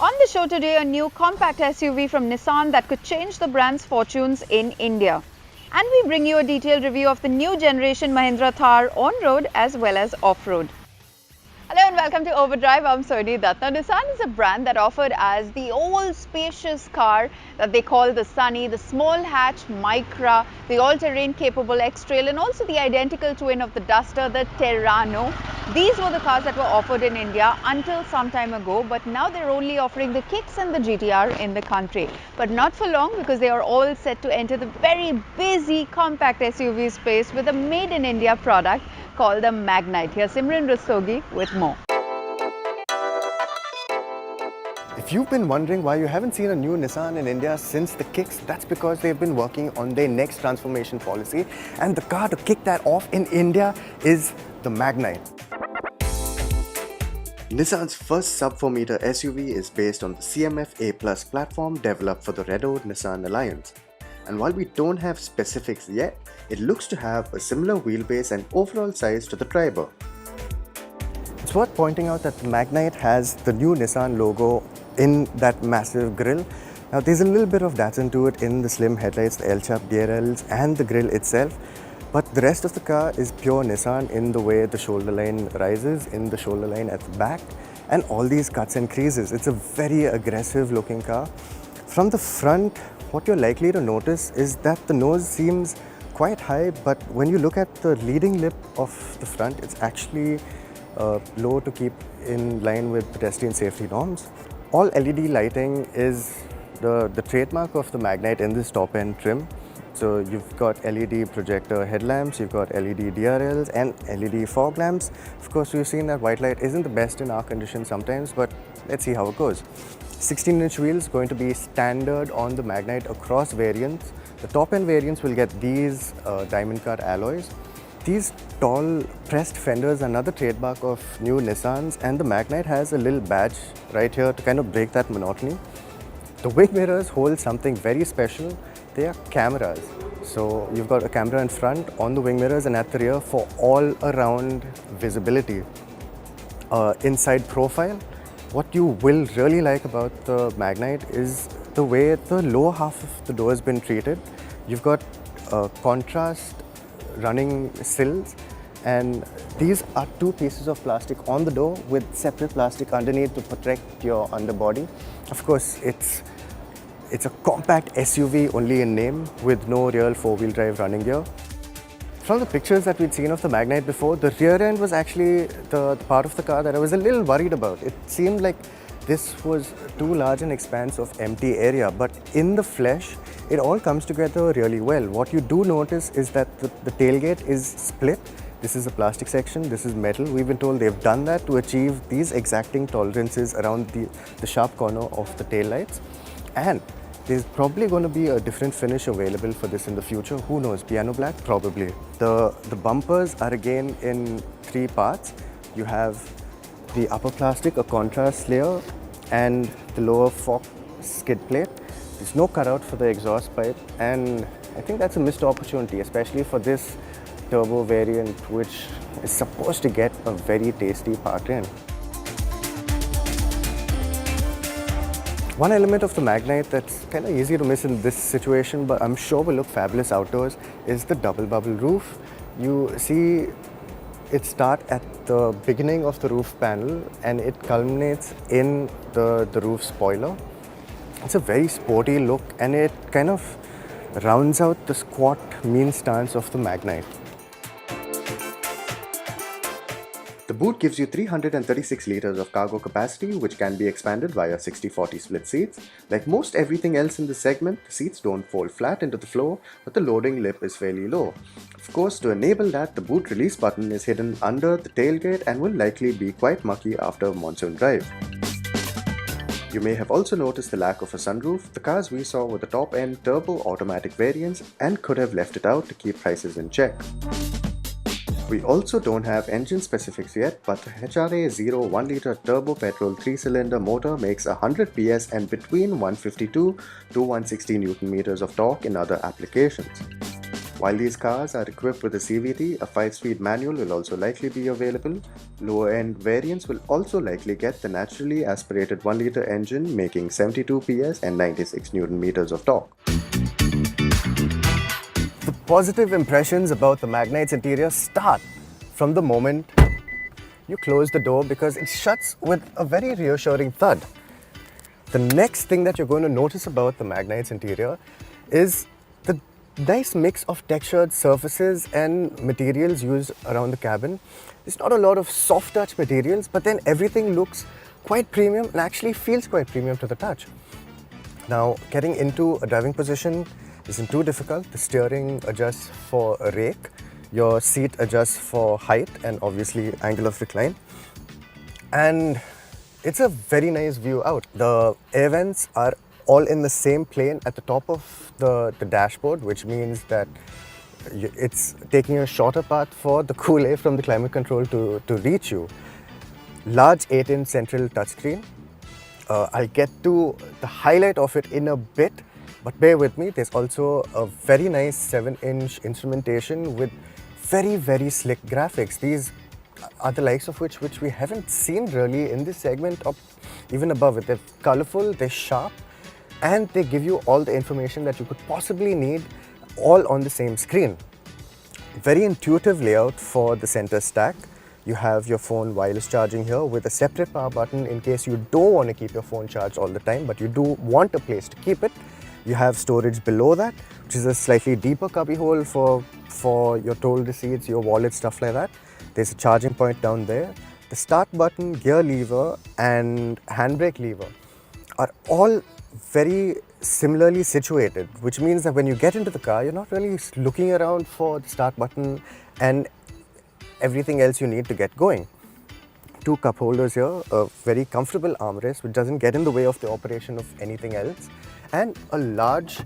On the show today, a new compact SUV from Nissan that could change the brand's fortunes in India. And we bring you a detailed review of the new generation Mahindra Thar on-road as well as off-road. Hello and welcome to Overdrive. I'm Soini Datta. Nissan is a brand that offered as the old spacious car that they call the Sunny, the small hatch Micra, the all-terrain capable X-Trail and also the identical twin of the Duster, the Terrano. These were the cars that were offered in India until some time ago, but now they're only offering the Kicks and the GTR in the country. But not for long, because they are all set to enter the very busy compact SUV space with a made in India product called the Magnite. Here's Simran Rastogi with more. If you've been wondering why you haven't seen a new Nissan in India since the Kicks, that's because they've been working on their next transformation policy, and the car to kick that off in India is the Magnite. Nissan's first sub-4 meter SUV is based on the CMF-A Plus platform developed for the Renault-Nissan alliance. And while we don't have specifics yet, it looks to have a similar wheelbase and overall size to the Triber. It's worth pointing out that the Magnite has the new Nissan logo in that massive grille. Now there's a little bit of Datsun to it in the slim headlights, the L-sharp DRLS and the grille itself, but the rest of the car is pure Nissan in the way the shoulder line rises, in the shoulder line at the back, and all these cuts and creases. It's a very aggressive looking car. From the front, what you're likely to notice is that the nose seems quite high, but when you look at the leading lip of the front, it's actually low to keep in line with pedestrian safety norms. All LED lighting is the trademark of the Magnite in this top end trim. So you've got LED projector headlamps, you've got LED DRLs and LED fog lamps. Of course, we've seen that white light isn't the best in our conditions sometimes, but let's see how it goes. 16-inch wheels going to be standard on the Magnite across variants. The top end variants will get these diamond cut alloys. These tall pressed fenders are another trademark of new Nissans, and the Magnite has a little badge right here to kind of break that monotony. The wing mirrors hold something very special. They are cameras. So you've got a camera in front on the wing mirrors and at the rear for all around visibility. Inside profile, what you will really like about the Magnite is the way the lower half of the door has been treated. You've got contrast running sills, and these are two pieces of plastic on the door with separate plastic underneath to protect your underbody. Of course, it's a compact SUV only in name with no real four-wheel drive running gear. From the pictures that we'd seen of the Magnite before, the rear end was actually the part of the car that I was a little worried about. It seemed like this was too large an expanse of empty area, but in the flesh, it all comes together really well. What you do notice is that the tailgate is split. This is a plastic section, this is metal. We've been told they've done that to achieve these exacting tolerances around the sharp corner of the tail lights. And there's probably going to be a different finish available for this in the future. Who knows? Piano black? Probably. The bumpers are again in three parts. You have the upper plastic, a contrast layer, and the lower fork skid plate. There's no cutout for the exhaust pipe, and I think that's a missed opportunity, especially for this turbo variant, which is supposed to get a very tasty powertrain. One element of the Magnite that's kind of easy to miss in this situation, but I'm sure will look fabulous outdoors, is the double bubble roof. You see it start at the beginning of the roof panel and it culminates in the roof spoiler. It's a very sporty look and it kind of rounds out the squat, mean stance of the Magnite. The boot gives you 336 litres of cargo capacity, which can be expanded via 60-40 split seats. Like most everything else in this segment, the seats don't fold flat into the floor, but the loading lip is fairly low. Of course, to enable that, the boot release button is hidden under the tailgate and will likely be quite mucky after a monsoon drive. You may have also noticed the lack of a sunroof. The cars we saw were the top-end turbo automatic variants and could have left it out to keep prices in check. We also don't have engine specifics yet, but the HRA0 1-litre turbo petrol 3-cylinder motor makes 100 PS and between 152 to 160 Nm of torque in other applications. While these cars are equipped with a CVT, a 5-speed manual will also likely be available. Lower-end variants will also likely get the naturally aspirated 1-litre engine making 72 PS and 96 Newton meters of torque. The positive impressions about the Magnite's interior start from the moment you close the door because it shuts with a very reassuring thud. The next thing that you're going to notice about the Magnite's interior is the nice mix of textured surfaces and materials used around the cabin. There's not a lot of soft touch materials, but then everything looks quite premium and actually feels quite premium to the touch. Now, getting into a driving position isn't too difficult. The steering adjusts for a rake, your seat adjusts for height and obviously angle of recline. And it's a very nice view out. The air vents are all in the same plane at the top of the dashboard, which means that it's taking a shorter path for the cool air from the climate control to reach you. Large 8-inch central touchscreen. I'll get to the highlight of it in a bit, but bear with me. There's also a very nice 7-inch instrumentation with very, very slick graphics. These are the likes of which we haven't seen really in this segment or even above it. They're colorful, they're sharp, and they give you all the information that you could possibly need all on the same screen. Very intuitive layout for the center stack. You have your phone wireless charging here with a separate power button in case you don't want to keep your phone charged all the time, but you do want a place to keep it. You have storage below that, which is a slightly deeper cubby hole for your toll receipts, your wallet, stuff like that. There's a charging point down there. The start button, gear lever, and handbrake lever are all very similarly situated, which means that when you get into the car, you're not really looking around for the start button and everything else you need to get going. 2 cup holders here, a very comfortable armrest which doesn't get in the way of the operation of anything else, and a large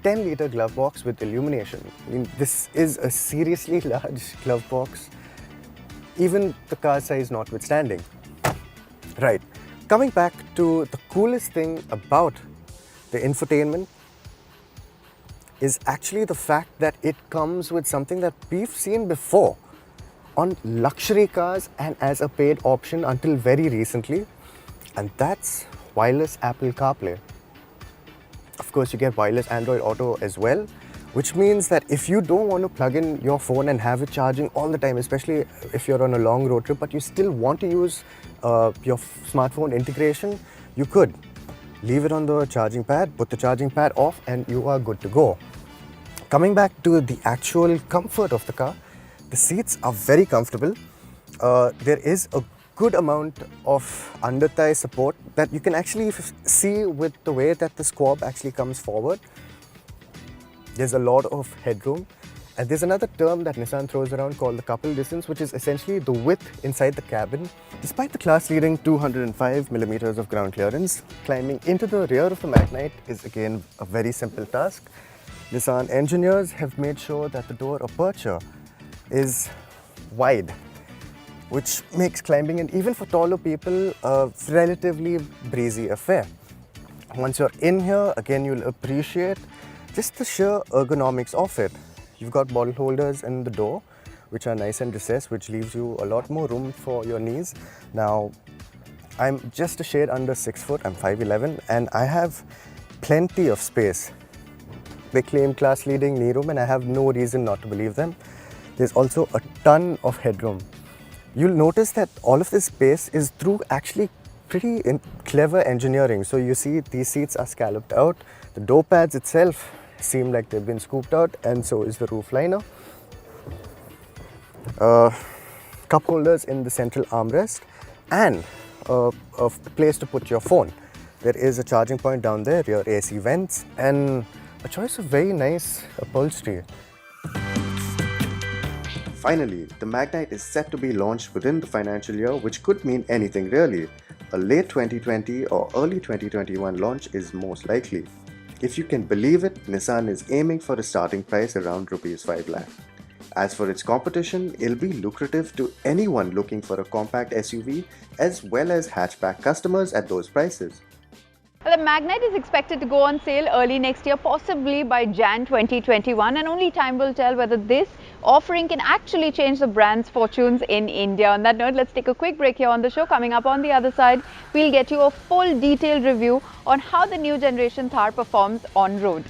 10-litre glove box with illumination. I mean, this is a seriously large glove box, even the car size notwithstanding. Right, coming back to the coolest thing about the infotainment is actually the fact that it comes with something that we've seen before on luxury cars and as a paid option until very recently, and that's wireless Apple CarPlay. Of course, you get wireless Android Auto as well, which means that if you don't want to plug in your phone and have it charging all the time, especially if you're on a long road trip, but you still want to use your smartphone integration, you could. Leave it on the charging pad, put the charging pad off, and you are good to go. Coming back to the actual comfort of the car, the seats are very comfortable. There is a good amount of under-thigh support that you can actually see with the way that the squab actually comes forward. There's a lot of headroom. And there's another term that Nissan throws around called the couple distance, which is essentially the width inside the cabin. Despite the class-leading 205 millimeters of ground clearance, climbing into the rear of the Magnite is again a very simple task. Nissan engineers have made sure that the door aperture is wide, which makes climbing in, even for taller people, a relatively breezy affair. Once you're in here, again, you'll appreciate just the sheer ergonomics of it. You've got bottle holders in the door, which are nice and recessed, which leaves you a lot more room for your knees. Now, I'm just a shade under 6 foot, I'm 5'11", and I have plenty of space. They claim class-leading knee room, and I have no reason not to believe them. There's also a ton of headroom. You'll notice that all of this space is through actually pretty clever engineering. So you see these seats are scalloped out. The door pads itself seem like they've been scooped out, and so is the roof liner. Cup holders in the central armrest and a place to put your phone. There is a charging point down there, rear AC vents, and a choice of very nice upholstery. Finally, the Magnite is set to be launched within the financial year, which could mean anything really. A late 2020 or early 2021 launch is most likely. If you can believe it, Nissan is aiming for a starting price around Rs 5 lakh. As for its competition, it'll be lucrative to anyone looking for a compact SUV as well as hatchback customers at those prices. Well, the Magnite is expected to go on sale early next year, possibly by Jan 2021, and only time will tell whether this offering can actually change the brand's fortunes in India. On that note, let's take a quick break here on the show. Coming up on the other side, we'll get you a full detailed review on how the new generation Thar performs on road.